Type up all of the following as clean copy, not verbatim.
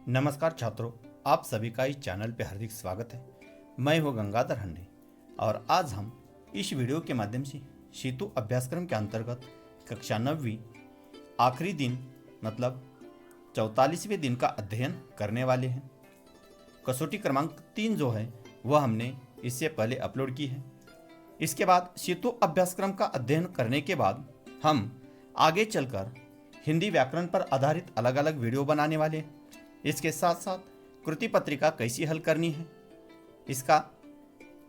नमस्कार छात्रों, आप सभी का इस चैनल पे हार्दिक स्वागत है। मैं हूँ गंगाधर हंडे और आज हम इस वीडियो के माध्यम से सेतु अभ्यासक्रम के अंतर्गत कक्षा 9वीं आखिरी दिन मतलब 44वें दिन का अध्ययन करने वाले हैं। कसौटी क्रमांक 3 जो है वह हमने इससे पहले अपलोड की है। इसके बाद सेतु अभ्यासक्रम का अध्ययन करने के बाद हम आगे चलकर हिंदी व्याकरण पर आधारित अलग अलग वीडियो बनाने वाले हैं। इसके साथ साथ कृति पत्रिका कैसी हल करनी है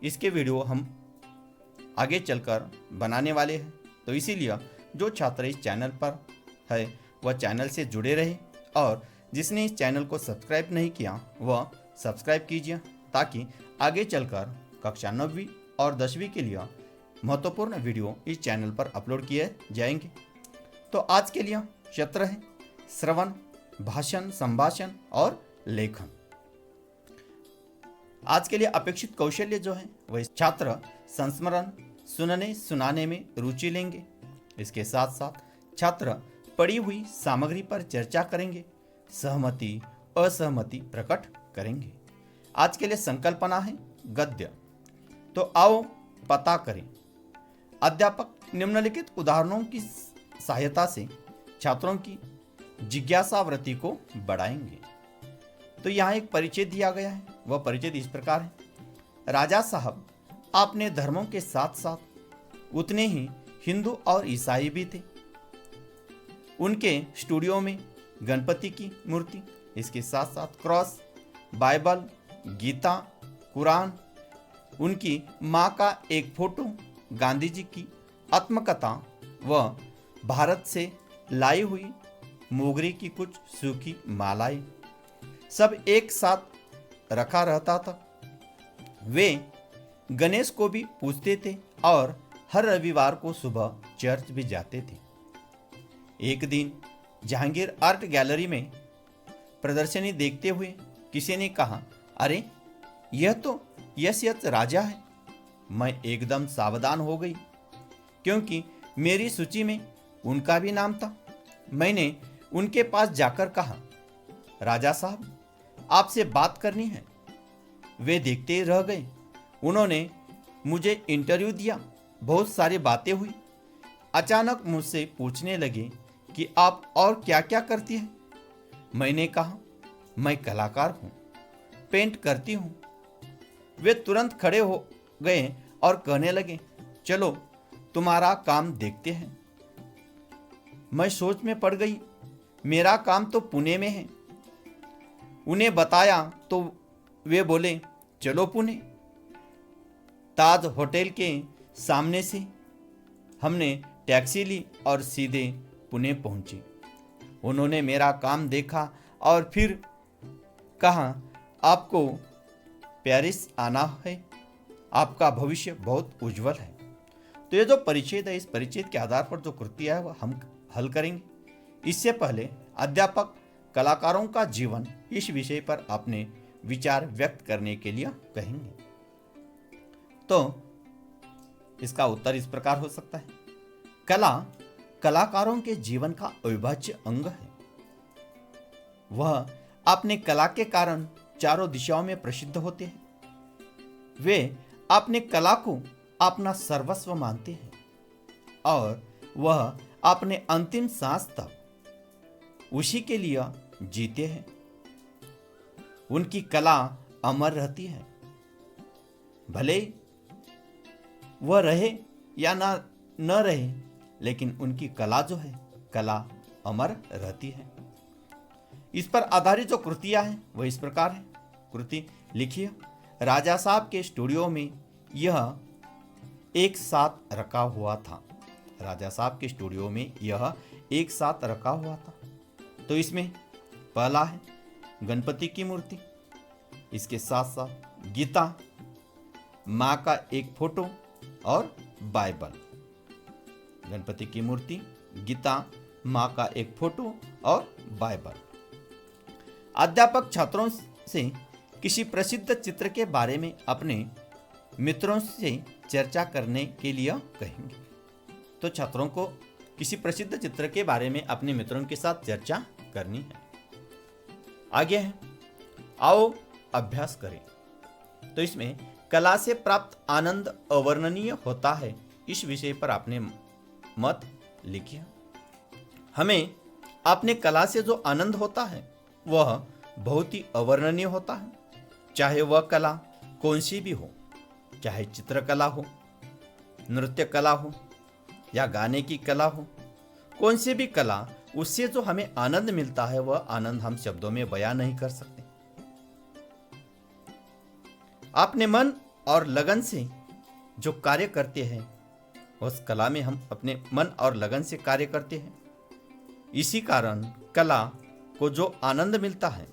इसके वीडियो हम आगे चलकर बनाने वाले हैं। तो इसीलिए जो छात्र इस चैनल पर है वह चैनल से जुड़े रहे और जिसने इस चैनल को सब्सक्राइब नहीं किया वह सब्सक्राइब कीजिए ताकि आगे चलकर कक्षा 9वीं और 10वीं के लिए महत्वपूर्ण वीडियो इस चैनल पर अपलोड किए जाएंगे। तो आज के लिए सत्र है श्रवण, भाषण, संभाषण और लेखन। आज के लिए अपेक्षित कौशल्य जो है वह छात्र संस्मरण, सुनने सुनाने में रुचि लेंगे। इसके साथ साथ छात्र पढ़ी हुई सामग्री पर चर्चा करेंगे, सहमति असहमति प्रकट करेंगे। आज के लिए संकल्पना है गद्य। तो आओ पता करें। अध्यापक निम्नलिखित उदाहरणों की सहायता से छात्रों की जिज्ञासा वृत्ति को बढ़ाएंगे। तो यहाँ एक परिचय दिया गया है, वह परिचय इस प्रकार है। राजा साहब अपने धर्मों के साथ साथ उतने ही हिंदू और ईसाई भी थे। उनके स्टूडियो में गणपति की मूर्ति, इसके साथ साथ क्रॉस, बाइबल, गीता, कुरान, उनकी माँ का एक फोटो, गांधी जी की आत्मकथा व भारत से लाई हुई मोगरे की कुछ सूखी मालाएं सब एक साथ रखा रहता था। वे गणेश को भी पूजते थे और हर रविवार को सुबह चर्च भी जाते थे। एक दिन जहांगीर आर्ट गैलरी में प्रदर्शनी देखते हुए किसी ने कहा, अरे यह तो यश राजा है। मैं एकदम सावधान हो गई क्योंकि मेरी सूची में उनका भी नाम था। मैंने उनके पास जाकर कहा, राजा साहब आपसे बात करनी है। वे देखते ही रह गए। उन्होंने मुझे इंटरव्यू दिया, बहुत सारी बातें हुई। अचानक मुझसे पूछने लगे कि आप और क्या क्या करती हैं। मैंने कहा, मैं कलाकार हूँ, पेंट करती हूँ। वे तुरंत खड़े हो गए और कहने लगे, चलो तुम्हारा काम देखते हैं। मैं सोच में पड़ गई। मेरा काम तो पुणे में है। उन्हें बताया तो वे बोले, चलो पुणे। ताज होटल के सामने से हमने टैक्सी ली और सीधे पुणे पहुंचे। उन्होंने मेरा काम देखा और फिर कहा, आपको पेरिस आना है, आपका भविष्य बहुत उज्जवल है। तो ये जो परिचय है, इस परिचय के आधार पर जो कृतियां है वह हम हल करेंगे। इससे पहले अध्यापक कलाकारों का जीवन इस विषय पर अपने विचार व्यक्त करने के लिए कहेंगे। तो इसका उत्तर इस प्रकार हो सकता है, कला कलाकारों के जीवन का अविभाज्य अंग है। वह अपने कला के कारण चारों दिशाओं में प्रसिद्ध होते हैं। वे अपने कला को अपना सर्वस्व मानते हैं और वह अपने अंतिम सांस तक उसी के लिए जीते हैं। उनकी कला अमर रहती है, भले वह रहे या न रहे, लेकिन उनकी कला जो है कला अमर रहती है। इस पर आधारित जो कृतियां हैं वह इस प्रकार है। कृति लिखिए। राजा साहब के स्टूडियो में यह एक साथ रखा हुआ था। राजा साहब के स्टूडियो में यह एक साथ रखा हुआ था। तो इसमें पहला है गणपति की मूर्ति, इसके साथ साथ गीता, माँ का एक फोटो और बाइबल। गणपति की मूर्ति, गीता, माँ का एक फोटो और बाइबल। अध्यापक छात्रों से किसी प्रसिद्ध चित्र के बारे में अपने मित्रों से चर्चा करने के लिए कहेंगे। तो छात्रों को किसी प्रसिद्ध चित्र के बारे में अपने मित्रों के साथ चर्चा करनी है। आगे है आओ अभ्यास करें। तो इसमें कला से प्राप्त आनंद अवर्णनीय होता है, इस विषय पर आपने मत लिखिए। हमें अपने कला से जो आनंद होता है वह बहुत ही अवर्णनीय होता है, चाहे वह कला कौन सी भी हो, चाहे चित्रकला हो, नृत्य कला हो या गाने की कला हो, कौन सी भी कला, उससे जो हमें आनंद मिलता है वह आनंद हम शब्दों में बयां नहीं कर सकते। अपने मन और लगन से जो कार्य करते हैं उस कला में हम अपने मन और लगन से कार्य करते हैं। इसी कारण कला को जो आनंद मिलता है,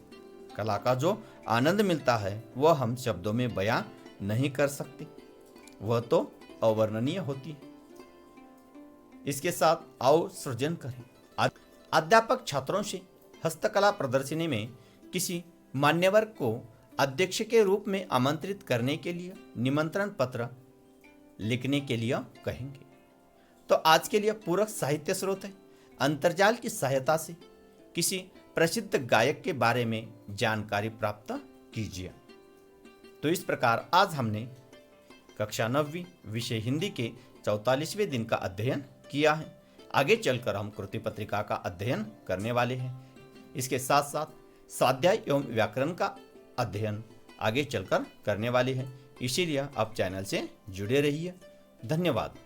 कला का जो आनंद मिलता है वह हम शब्दों में बयां नहीं कर सकते, वह तो अवर्णनीय होती है। इसके साथ आओ सृजन करें। अध्यापक छात्रों से हस्तकला प्रदर्शनी में किसी मान्यवर को अध्यक्ष के रूप में आमंत्रित करने के लिए निमंत्रण पत्र लिखने के लिए कहेंगे। तो आज के लिए पूरक साहित्य स्रोत है। अंतर्जाल की सहायता से किसी प्रसिद्ध गायक के बारे में जानकारी प्राप्त कीजिए। तो इस प्रकार आज हमने कक्षा 9वीं विषय हिंदी के 44वें दिन का अध्ययन किया है। आगे चलकर हम कृति पत्रिका का अध्ययन करने वाले हैं। इसके साथ साथ स्वाध्याय एवं व्याकरण का अध्ययन आगे चलकर करने वाले हैं। इसीलिए आप चैनल से जुड़े रहिए। धन्यवाद।